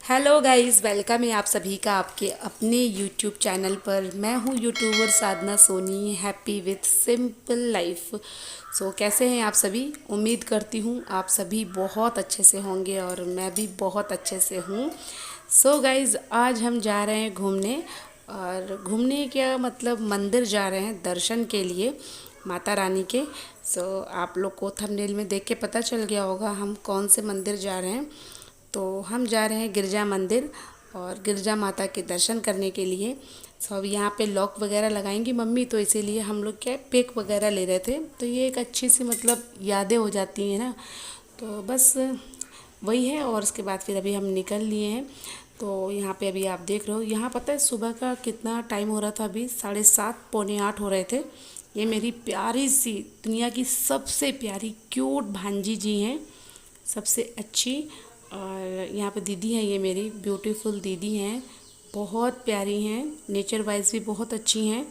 Hello guys, welcome है आप सभी का आपके अपने यूट्यूब चैनल पर। मैं हूँ YouTuber Sadhana Soni, happy with simple life. कैसे हैं आप सभी? उम्मीद करती हूँ आप सभी बहुत अच्छे से होंगे और मैं भी बहुत अच्छे से हूँ। गाइस, आज हम जा रहे हैं घूमने। और घूमने क्या मतलब, मंदिर जा रहे हैं दर्शन के लिए माता रानी के। आप लोग को थंबनेल में देख के पता चल गया होगा हम कौन से मंदिर जा रहे हैं। तो हम जा रहे हैं गिरजा मंदिर और गिरजा माता के दर्शन करने के लिए। अब यहाँ पे लॉक वगैरह लगाएंगी मम्मी, तो इसीलिए हम लोग क्या पिक वगैरह ले रहे थे। तो ये एक अच्छी सी मतलब यादें हो जाती हैं ना, तो बस वही है। और उसके बाद फिर अभी हम निकल लिए हैं। तो यहाँ पे अभी आप देख रहे हो, यहाँ पता है सुबह का कितना टाइम हो रहा था? अभी 7:30 पौने 8 हो रहे थे। ये मेरी प्यारी सी, दुनिया की सबसे प्यारी क्यूट भांजी जी हैं, सबसे अच्छी। और यहाँ पे दीदी हैं, ये मेरी ब्यूटीफुल दीदी हैं, बहुत प्यारी हैं, नेचर वाइज भी बहुत अच्छी हैं।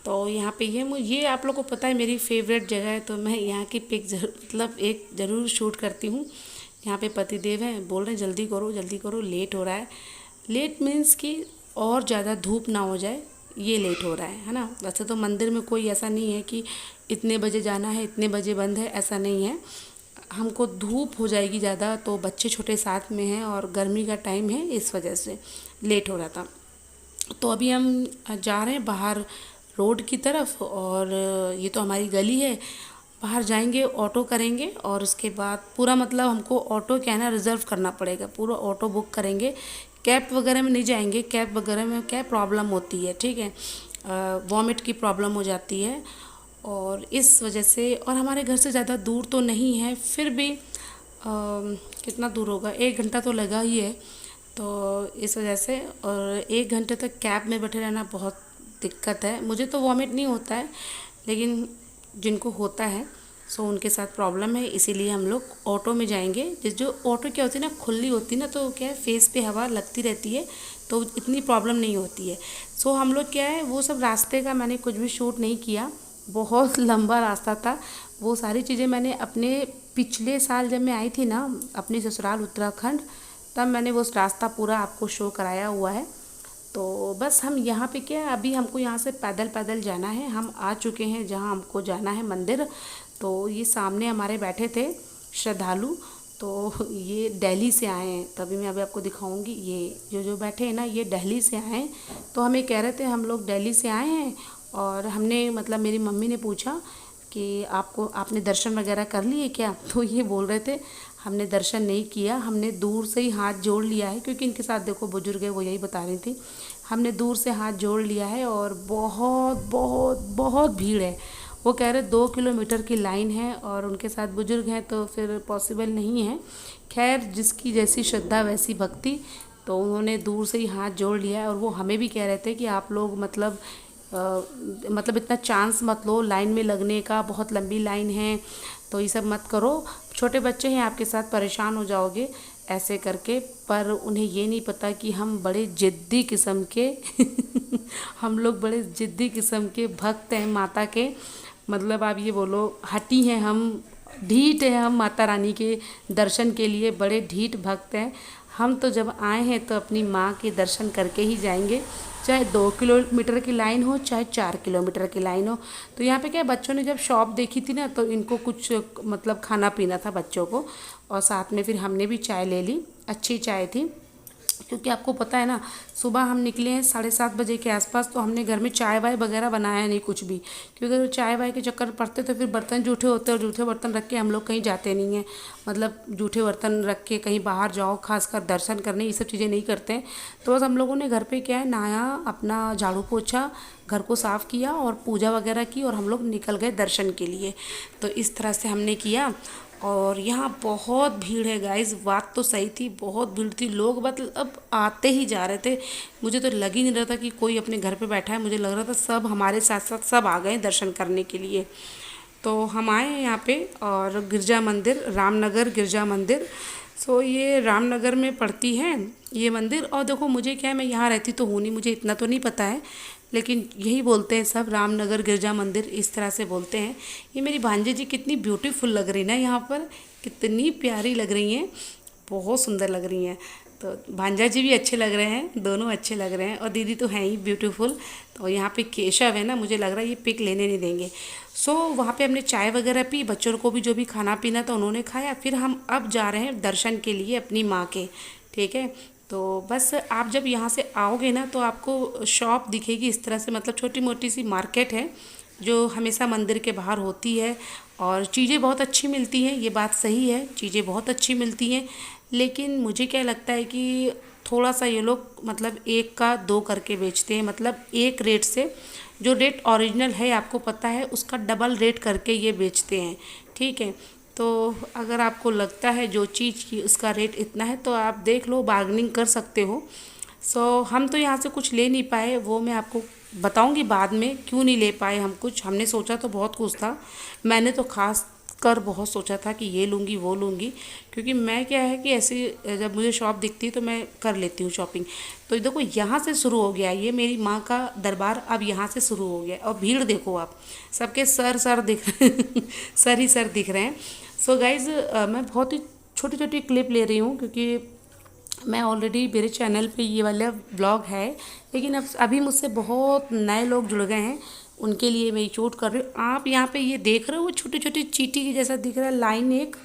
तो यहाँ पे ये आप लोग को पता है मेरी फेवरेट जगह है, तो मैं यहाँ की पिक मतलब एक ज़रूर शूट करती हूँ। यहाँ पे पतिदेव हैं, बोल रहे हैं जल्दी करो लेट हो रहा है। लेट मीन्स कि और ज़्यादा धूप ना हो जाए, ये लेट हो रहा है ना। वैसे तो मंदिर में कोई ऐसा नहीं है कि इतने बजे जाना है इतने बजे बंद है, ऐसा नहीं है। हमको धूप हो जाएगी ज़्यादा, तो बच्चे छोटे साथ में हैं और गर्मी का टाइम है, इस वजह से लेट हो रहा था। तो अभी हम जा रहे हैं बाहर रोड की तरफ, और ये तो हमारी गली है। बाहर जाएंगे, ऑटो करेंगे, और उसके बाद पूरा मतलब हमको ऑटो क्या है ना, रिज़र्व करना पड़ेगा, पूरा ऑटो बुक करेंगे। कैब वगैरह में नहीं जाएंगे, कैब वगैरह में क्या प्रॉब्लम होती है, ठीक है, वॉमिट की प्रॉब्लम हो जाती है। और इस वजह से, और हमारे घर से ज़्यादा दूर तो नहीं है, फिर भी कितना दूर होगा, 1 घंटा तो लगा ही है। तो इस वजह से, और 1 घंटे तक कैब में बैठे रहना बहुत दिक्कत है। मुझे तो वॉमिट नहीं होता है, लेकिन जिनको होता है उनके साथ प्रॉब्लम है, इसीलिए हम लोग ऑटो में जाएंगे। जो ऑटो क्या होती है ना, खुली होती है ना, तो क्या है फेस पे हवा लगती रहती है, तो इतनी प्रॉब्लम नहीं होती है। हम लोग क्या है, वो सब रास्ते का मैंने कुछ भी शूट नहीं किया, बहुत लंबा रास्ता था। वो सारी चीज़ें मैंने अपने पिछले साल जब मैं आई थी ना अपनी ससुराल उत्तराखंड, तब मैंने वो रास्ता पूरा आपको शो कराया हुआ है। तो बस हम यहाँ पे क्या है, अभी हमको यहाँ से पैदल पैदल जाना है। हम आ चुके हैं जहाँ हमको जाना है मंदिर। तो ये सामने हमारे बैठे थे श्रद्धालु, तो ये दिल्ली से आए हैं, तभी मैं अभी आपको दिखाऊंगी। ये जो बैठे हैं ना, ये दिल्ली से आए हैं। तो हमें कह रहे थे हम लोग दिल्ली से आए हैं, और हमने मतलब मेरी मम्मी ने पूछा कि आपने दर्शन वगैरह कर लिए क्या? तो ये बोल रहे थे हमने दर्शन नहीं किया, हमने दूर से ही हाथ जोड़ लिया है, क्योंकि इनके साथ देखो बुजुर्ग है, वो यही बता रही थी। हमने दूर से हाथ जोड़ लिया है, और बहुत बहुत बहुत भीड़ है। वो कह रहे 2 किलोमीटर की लाइन है, और उनके साथ बुजुर्ग हैं, तो फिर पॉसिबल नहीं है। खैर, जिसकी जैसी श्रद्धा वैसी भक्ति, तो उन्होंने दूर से ही हाथ जोड़ लिया है। और वो हमें भी कह रहे थे कि आप लोग मतलब इतना चांस मत लो लाइन में लगने का, बहुत लंबी लाइन है, तो ये सब मत करो, छोटे बच्चे हैं आपके साथ, परेशान हो जाओगे ऐसे करके। पर उन्हें ये नहीं पता कि हम बड़े ज़िद्दी किस्म के हम लोग बड़े ज़िद्दी किस्म के भक्त हैं माता के। मतलब आप ये बोलो हठी हैं हम, ढीठ हैं हम माता रानी के दर्शन के लिए, बड़े ढीठ भक्त हैं हम। तो जब आए हैं तो अपनी माँ के दर्शन करके ही जाएंगे, चाहे 2 किलोमीटर की लाइन हो चाहे 4 किलोमीटर की लाइन हो। तो यहाँ पे क्या, बच्चों ने जब शॉप देखी थी ना, तो इनको कुछ मतलब खाना पीना था बच्चों को, और साथ में फिर हमने भी चाय ले ली, अच्छी चाय थी। क्योंकि आपको पता है ना, सुबह हम निकले हैं 7:30 बजे के आसपास, तो हमने घर में चाय वाय वगैरह बनाया नहीं कुछ भी, क्योंकि अगर चाय वाय के चक्कर पड़ते तो फिर बर्तन जूठे होते, और जूठे बर्तन रख के हम लोग कहीं जाते नहीं हैं। मतलब जूठे बर्तन रख के कहीं बाहर जाओ, खासकर दर्शन करने, ये सब चीज़ें नहीं करते हैं। तो बस हम लोगों ने घर पे क्या है, नहाया, अपना झाड़ू पोछा, घर को साफ़ किया और पूजा वगैरह की, और हम लोग निकल गए दर्शन के लिए। तो इस तरह से हमने किया। और यहाँ बहुत भीड़ है गाइस, बात तो सही थी, बहुत भीड़ थी, लोग मतलब आते ही जा रहे थे। मुझे तो लग ही नहीं रहा था कि कोई अपने घर पे बैठा है, मुझे लग रहा था सब हमारे साथ साथ सब आ गए दर्शन करने के लिए। तो हम आए हैं यहाँ पे, और गिरजा मंदिर, रामनगर गिरजा मंदिर। ये रामनगर में पड़ती है ये मंदिर। और देखो मुझे क्या है, मैं यहाँ रहती तो हूँ नहीं, मुझे इतना तो नहीं पता है, लेकिन यही बोलते हैं सब, रामनगर गिरजा मंदिर इस तरह से बोलते हैं। ये मेरी भांजी जी कितनी ब्यूटीफुल लग रही ना यहाँ पर, कितनी प्यारी लग रही हैं, बहुत सुंदर लग रही हैं। तो भांजा जी भी अच्छे लग रहे हैं, दोनों अच्छे लग रहे हैं, और दीदी तो हैं ही ब्यूटीफुल। तो यहाँ पे केशव है ना, मुझे लग रहा है ये पिक लेने नहीं देंगे। सो वहाँ पे हमने चाय वगैरह पी, बच्चों को भी जो भी खाना पीना था उन्होंने खाया। फिर हम अब जा रहे हैं दर्शन के लिए अपनी माँ के, ठीक है। तो बस आप जब यहाँ से आओगे ना तो आपको शॉप दिखेगी इस तरह से, मतलब छोटी मोटी सी मार्केट है जो हमेशा मंदिर के बाहर होती है, और चीज़ें बहुत अच्छी मिलती हैं, ये बात सही है, चीज़ें बहुत अच्छी मिलती हैं। लेकिन मुझे क्या लगता है कि थोड़ा सा ये लोग मतलब एक का दो करके बेचते हैं, मतलब एक रेट से जो रेट ओरिजिनल है आपको पता है उसका डबल रेट करके ये बेचते हैं, ठीक है। तो अगर आपको लगता है जो चीज़ की उसका रेट इतना है तो आप देख लो, बार्गेनिंग कर सकते हो। सो हम तो यहाँ से कुछ ले नहीं पाए, वो मैं आपको बताऊंगी बाद में क्यों नहीं ले पाए हम कुछ। हमने सोचा तो बहुत कुछ था, मैंने तो खास कर बहुत सोचा था कि ये लूँगी वो लूँगी, क्योंकि मैं क्या है कि ऐसे जब मुझे शॉप दिखती है तो मैं कर लेती हूँ शॉपिंग। तो देखो यहाँ से शुरू हो गया, ये मेरी माँ का दरबार अब यहाँ से शुरू हो गया, और भीड़ देखो आप, सबके सर दिख सर ही सर दिख रहे हैं। सो गाइज़ मैं बहुत ही छोटी छोटी क्लिप ले रही हूँ, क्योंकि मैं ऑलरेडी मेरे चैनल पे ये वाला ब्लॉग है, लेकिन अब अभी मुझसे बहुत नए लोग जुड़ गए हैं, उनके लिए मैं शूट कर रही हूँ। आप यहाँ पे ये देख रहे हो, वो छोटी छोटी चींटी की जैसा दिख रहा है लाइन एक,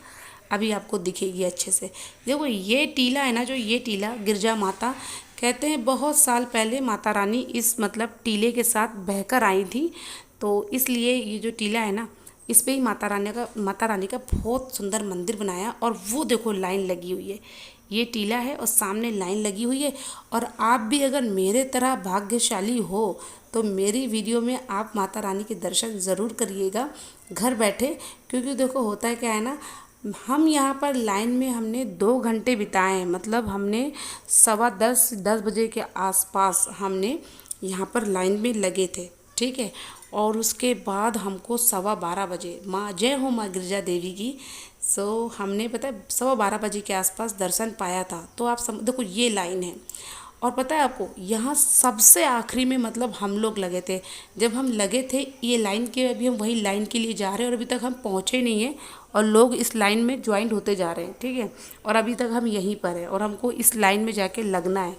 अभी आपको दिखेगी अच्छे से। देखो ये टीला है ना, जो ये टीला गिरजा माता कहते हैं, बहुत साल पहले माता रानी इस मतलब टीले के साथ बहकर आई थी, तो इसलिए ये जो टीला है ना, इस पे ही माता रानी का बहुत सुंदर मंदिर बनाया। और वो देखो लाइन लगी हुई है, ये टीला है और सामने लाइन लगी हुई है। और आप भी अगर मेरे तरह भाग्यशाली हो तो मेरी वीडियो में आप माता रानी के दर्शन ज़रूर करिएगा घर बैठे, क्योंकि देखो होता है क्या है ना, हम यहाँ पर लाइन में हमने 2 घंटे बिताए हैं, मतलब हमने 10:15 बजे के आसपास हमने यहाँ पर लाइन में लगे थे, ठीक है। और उसके बाद हमको 12:15 बजे, माँ जय हो माँ गिरजा देवी की, सो हमने पता है 12:15 बजे के आसपास दर्शन पाया था। तो आप देखो ये लाइन है, और पता है आपको यहाँ सबसे आखिरी में मतलब हम लोग लगे थे। जब हम लगे थे ये लाइन के, अभी हम वही लाइन के लिए जा रहे हैं, और अभी तक हम पहुँचे नहीं हैं, और लोग इस लाइन में ज्वाइंट होते जा रहे हैं, ठीक है। और अभी तक हम यहीं पर हैं और हमको इस लाइन में जाके लगना है।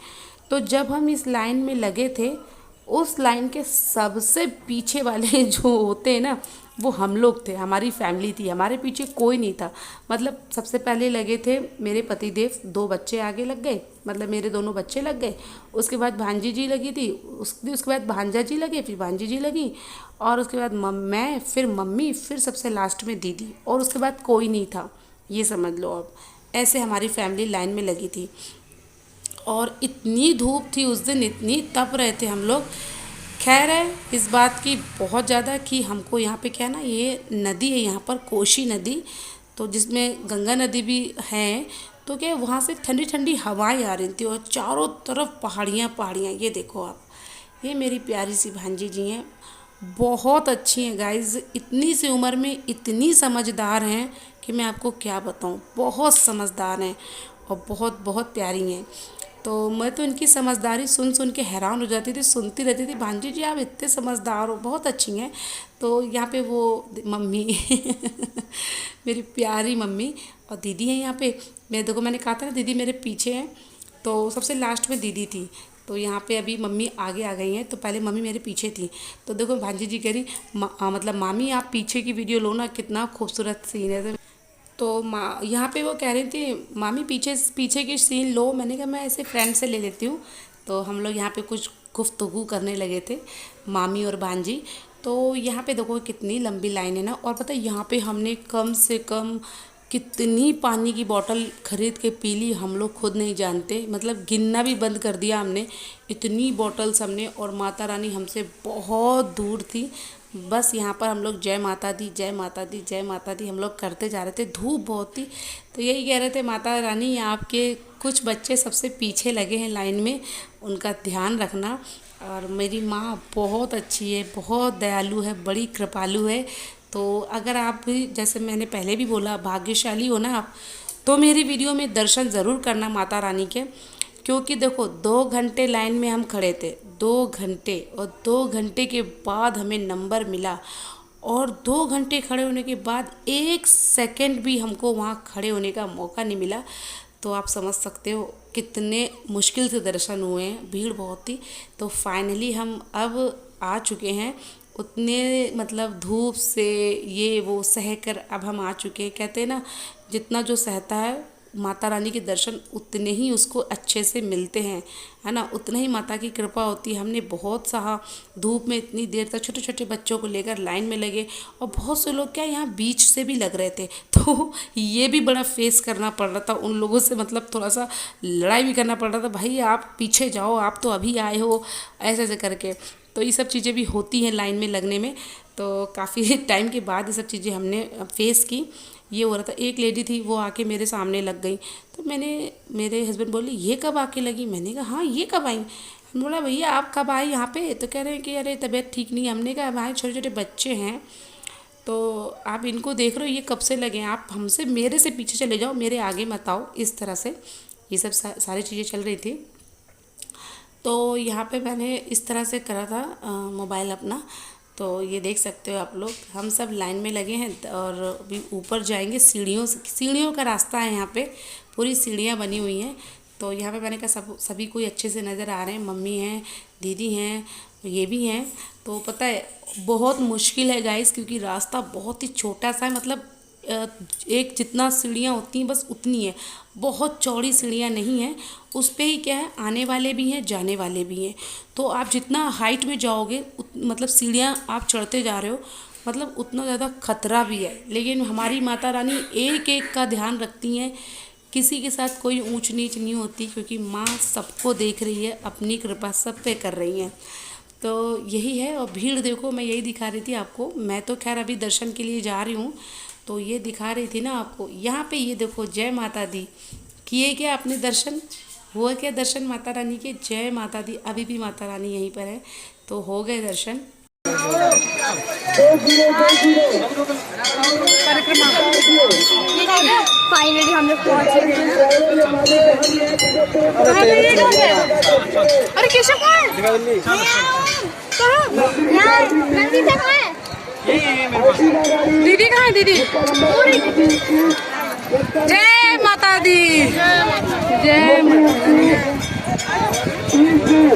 तो जब हम इस लाइन में लगे थे, उस लाइन के सबसे पीछे वाले जो होते हैं ना, वो हम लोग थे, हमारी फैमिली थी, हमारे पीछे कोई नहीं था। मतलब सबसे पहले लगे थे मेरे पतिदेव, 2 बच्चे आगे लग गए, मतलब मेरे दोनों बच्चे लग गए। उसके बाद भांजी जी लगी थी, उसके बाद भांजा जी लगे, फिर भांजी जी लगी, और उसके बाद मैं, फिर मम्मी, फिर सबसे लास्ट में दीदी, और उसके बाद कोई नहीं था, ये समझ लो। अब ऐसे हमारी फैमिली लाइन में लगी थी, और इतनी धूप थी उस दिन, इतनी तप रहे थे हम लोग। खैर है इस बात की बहुत ज़्यादा कि हमको यहाँ पे क्या है ना, ये नदी है यहाँ पर, कोशी नदी, तो जिसमें गंगा नदी भी है। तो क्या वहाँ से ठंडी ठंडी हवाएं आ रही थी, और चारों तरफ पहाड़ियाँ पहाड़ियाँ। ये देखो आप, ये मेरी प्यारी सी भांजी जी हैं, बहुत अच्छी हैं गाइज, इतनी सी उम्र में इतनी समझदार हैं कि मैं आपको क्या बताऊँ, बहुत समझदार हैं और बहुत बहुत प्यारी हैं। तो मैं तो इनकी समझदारी सुन सुन के हैरान हो जाती थी, सुनती रहती थी, भांजी जी आप इतने समझदार हो, बहुत अच्छी हैं। तो यहाँ पे वो मम्मी मेरी प्यारी मम्मी और दीदी हैं यहाँ पे। मैं देखो, मैंने कहा था ना दीदी मेरे पीछे हैं, तो सबसे लास्ट में दीदी थी। तो यहाँ पे अभी मम्मी आगे आ गई हैं, तो पहले मम्मी मेरे पीछे थी। तो देखो भांजी जी कह रही मतलब मामी आप पीछे की वीडियो लो ना, कितना खूबसूरत सीन है। तो माँ यहाँ पे वो कह रही थी मामी पीछे पीछे की सीन लो, मैंने कहा मैं ऐसे फ्रेंड से ले लेती हूँ। तो हम लोग यहाँ पे कुछ गुफ्तगू करने लगे थे, मामी और भांजी। तो यहाँ पे देखो कितनी लंबी लाइन है ना, और पता है यहाँ पे हमने कम से कम कितनी पानी की बोतल खरीद के पी ली, हम लोग खुद नहीं जानते, मतलब गिनना भी बंद कर दिया हमने, इतनी बोतल्स हमने। और माता रानी हमसे बहुत दूर थी, बस यहाँ पर हम लोग जय माता दी जय माता दी जय माता दी हम लोग करते जा रहे थे, धूप बहुत थी। तो यही कह रहे थे माता रानी आपके कुछ बच्चे सबसे पीछे लगे हैं लाइन में, उनका ध्यान रखना। और मेरी माँ बहुत अच्छी है, बहुत दयालु है, बड़ी कृपालु है। तो अगर आप भी, जैसे मैंने पहले भी बोला, भाग्यशाली हो ना आप, तो मेरी वीडियो में दर्शन ज़रूर करना माता रानी के। क्योंकि देखो 2 घंटे लाइन में हम खड़े थे, 2 घंटे, और 2 घंटे के बाद हमें नंबर मिला। और 2 घंटे खड़े होने के बाद 1 सेकंड भी हमको वहाँ खड़े होने का मौका नहीं मिला। तो आप समझ सकते हो कितने मुश्किल से दर्शन हुए हैं, भीड़ बहुत थी। तो फाइनली हम अब आ चुके हैं, उतने मतलब धूप से ये वो सह कर अब हम आ चुके हैं। कहते हैं ना, जितना जो सहता है माता रानी के दर्शन उतने ही उसको अच्छे से मिलते हैं, है ना, उतना ही माता की कृपा होती है। हमने बहुत सहा, धूप में इतनी देर तक छोटे छोटे बच्चों को लेकर लाइन में लगे, और बहुत से लोग क्या यहाँ बीच से भी लग रहे थे, तो ये भी बड़ा फेस करना पड़ रहा था उन लोगों से, मतलब थोड़ा सा लड़ाई भी करना पड़ रहा था, भाई आप पीछे जाओ, आप तो अभी आए हो, ऐसे ऐसे करके। तो ये सब चीज़ें भी होती हैं लाइन में लगने में। तो काफ़ी टाइम के बाद ये सब चीज़ें हमने फेस की। ये हो रहा था, एक लेडी थी वो आके मेरे सामने लग गई, तो मेरे हस्बैंड बोले ये कब आके लगी? मैंने कहा हाँ ये कब आई? हमने बोला भैया आप कब आए यहाँ पे? तो कह रहे हैं कि अरे तबीयत ठीक नहीं है। हमने कहा भाई छोटे छोटे बच्चे हैं, तो आप इनको देख रहे हो ये कब से लगे हैं, आप हमसे मेरे से पीछे चले जाओ, मेरे आगे मत आओ, इस तरह से ये सब सारी चीज़ें चल रही थी। तो यहाँ पे मैंने इस तरह से करा था मोबाइल अपना। तो ये देख सकते हो आप लोग, हम सब लाइन में लगे हैं और अभी ऊपर जाएंगे। सीढ़ियों का रास्ता है, यहाँ पे पूरी सीढ़ियाँ बनी हुई हैं। तो यहाँ पे मैंने कहा सभी कोई अच्छे से नज़र आ रहे हैं, मम्मी हैं, दीदी हैं, ये भी हैं। तो पता है बहुत मुश्किल है गाइस, क्योंकि रास्ता बहुत ही छोटा सा है, मतलब एक जितना सीढ़ियाँ होती हैं बस उतनी है, बहुत चौड़ी सीढ़ियाँ नहीं हैं। उस पे ही क्या है, आने वाले भी हैं जाने वाले भी हैं। तो आप जितना हाइट में जाओगे मतलब सीढ़ियाँ आप चढ़ते जा रहे हो, मतलब उतना ज़्यादा खतरा भी है। लेकिन हमारी माता रानी एक एक का ध्यान रखती हैं, किसी के साथ कोई ऊंच नीच नहीं होती, क्योंकि माँ सबको देख रही है, अपनी कृपा सब पे कर रही हैं। तो यही है। और भीड़ देखो, मैं यही दिखा रही थी आपको। मैं तो खैर अभी दर्शन के लिए जा रही हूँ, तो ये दिखा रही थी ना आपको। यहाँ पे ये देखो, जय माता दी किए क्या आपने दर्शन? हुआ क्या दर्शन माता रानी के? जय माता दी। अभी भी माता रानी यहीं पर है, तो हो गए दर्शन। परिक्रमा फाइनली हम लोग पहुंच गए हैं। अरे केशव कहाँ है? कहाँ? यहाँ नंदिता कहाँ है? दीदी कहाँ है? दीदी जय माता दी, जय माता दी।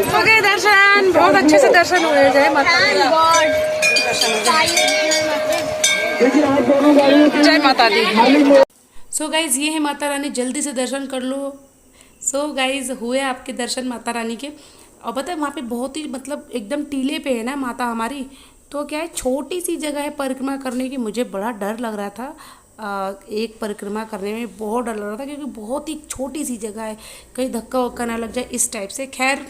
हो गए दर्शन, बहुत अच्छे से दर्शन हुए। जय माता दी, जय माता दी। सो गाइज ये है माता रानी, जल्दी से दर्शन कर लो। सो गाइज हुए आपके दर्शन माता रानी के। और पता है वहाँ पे बहुत ही मतलब एकदम टीले पे है ना माता हमारी, तो क्या है छोटी सी जगह है परिक्रमा करने की। मुझे बड़ा डर लग रहा था एक परिक्रमा करने में, बहुत डर लग रहा था, क्योंकि बहुत ही छोटी सी जगह है, कहीं धक्का वक्का ना लग जाए इस टाइप से। खैर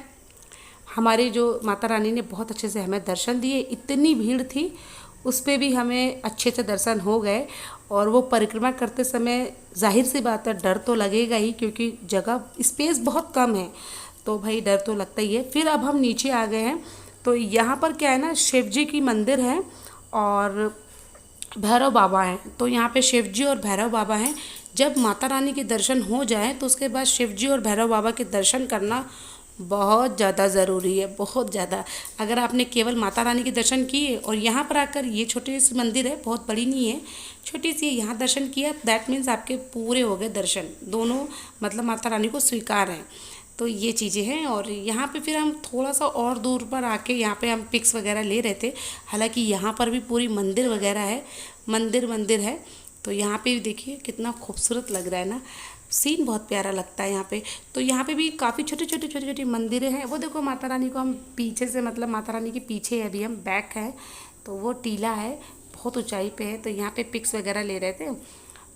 हमारी जो माता रानी ने बहुत अच्छे से हमें दर्शन दिए। इतनी भीड़ थी उस पर भी हमें अच्छे से दर्शन हो गए। और वो परिक्रमा करते समय जाहिर सी बात है डर तो लगेगा ही, क्योंकि जगह स्पेस बहुत कम है, तो भाई डर तो लगता ही है। फिर अब हम नीचे आ गए हैं, तो यहाँ पर क्या है ना, शिव जी की मंदिर है और भैरव बाबा हैं। तो यहाँ पे शिव जी और भैरव बाबा हैं। जब माता रानी के दर्शन हो जाएं तो उसके बाद शिव जी और भैरव बाबा के दर्शन करना बहुत ज़्यादा ज़रूरी है, बहुत ज़्यादा। अगर आपने केवल माता रानी के दर्शन किए और यहाँ पर आकर, ये छोटी सी मंदिर है, बहुत बड़ी नहीं है, छोटी सी, यहाँ दर्शन किया, दैट मीन्स आपके पूरे हो गए दर्शन, दोनों मतलब माता रानी को स्वीकार है। तो ये चीज़ें हैं। और यहाँ पे फिर हम थोड़ा सा और दूर पर आके यहाँ पे हम पिक्स वगैरह ले रहे थे। हालांकि यहाँ पर भी पूरी मंदिर वगैरह है, मंदिर है। तो यहाँ पे भी देखिए कितना खूबसूरत लग रहा है ना, सीन बहुत प्यारा लगता है यहाँ पे। तो यहाँ पे भी काफ़ी छोटी छोटी मंदिरें हैं। वो देखो माता रानी को हम पीछे से, मतलब माता रानी के पीछे अभी हम बैक है, तो वो टीला है, बहुत ऊंचाई पे है। तो यहाँ पे पिक्स वगैरह ले रहे थे।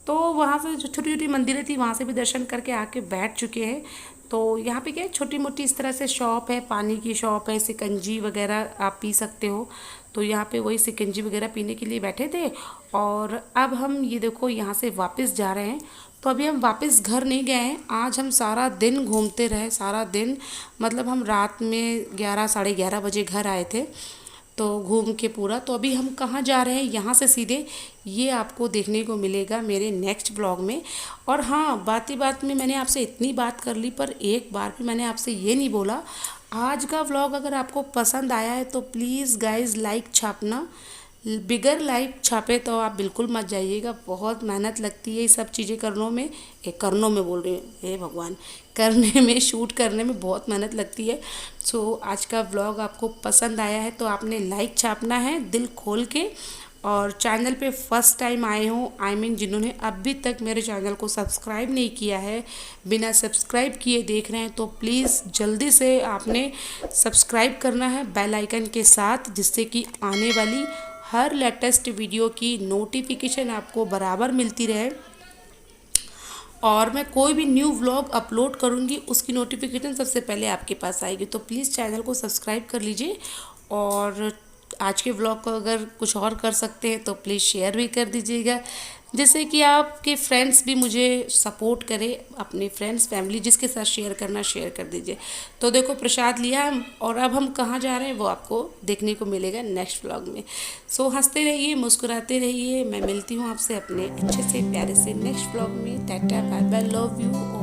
तो वहाँ से जो छोटी छोटी मंदिरें थी वहाँ से भी दर्शन करके आके बैठ चुके हैं। तो यहाँ पे क्या है, छोटी मोटी इस तरह से शॉप है, पानी की शॉप है, सिकंजी वगैरह आप पी सकते हो। तो यहाँ पे वही सिकंजी वगैरह पीने के लिए बैठे थे। और अब हम ये देखो यहाँ से वापस जा रहे हैं। तो अभी हम वापस घर नहीं गए हैं, आज हम सारा दिन घूमते रहे, सारा दिन, मतलब हम रात में 11 साढ़े 11 बजे घर आए थे, तो घूम के पूरा। तो अभी हम कहाँ जा रहे हैं यहाँ से सीधे, ये आपको देखने को मिलेगा मेरे नेक्स्ट ब्लॉग में। और हाँ, बात ही बात में मैंने आपसे इतनी बात कर ली, पर एक बार भी मैंने आपसे ये नहीं बोला, आज का व्लॉग अगर आपको पसंद आया है तो प्लीज़ गाइज़ लाइक छापना, बिगर लाइफ छापे तो आप बिल्कुल मत जाइएगा, बहुत मेहनत लगती है ये सब चीज़ें करनों में बोल रही हूँ, हे भगवान, करने में, शूट करने में बहुत मेहनत लगती है। सो आज का व्लॉग आपको पसंद आया है तो आपने लाइक छापना है दिल खोल के, और चैनल पे फर्स्ट टाइम आए हों, आई मीन जिन्होंने अभी तक मेरे चैनल को सब्सक्राइब नहीं किया है, बिना सब्सक्राइब किए देख रहे हैं, तो प्लीज़ जल्दी से आपने सब्सक्राइब करना है बेल आइकन के साथ, जिससे कि आने वाली हर लेटेस्ट वीडियो की नोटिफिकेशन आपको बराबर मिलती रहे, और मैं कोई भी न्यू व्लॉग अपलोड करूँगी उसकी नोटिफिकेशन सबसे पहले आपके पास आएगी। तो प्लीज़ चैनल को सब्सक्राइब कर लीजिए, और आज के व्लॉग को अगर कुछ और कर सकते हैं तो प्लीज़ शेयर भी कर दीजिएगा, जिससे कि आपके फ्रेंड्स भी मुझे सपोर्ट करें, अपने फ्रेंड्स फैमिली जिसके साथ शेयर करना शेयर कर दीजिए। तो देखो प्रसाद लिया हम, और अब हम कहाँ जा रहे हैं वो आपको देखने को मिलेगा नेक्स्ट व्लॉग में। सो हंसते रहिए, मुस्कुराते रहिए, मैं मिलती हूँ आपसे अपने अच्छे से प्यारे से नेक्स्ट व्लॉग में। Tata bye bye, love you.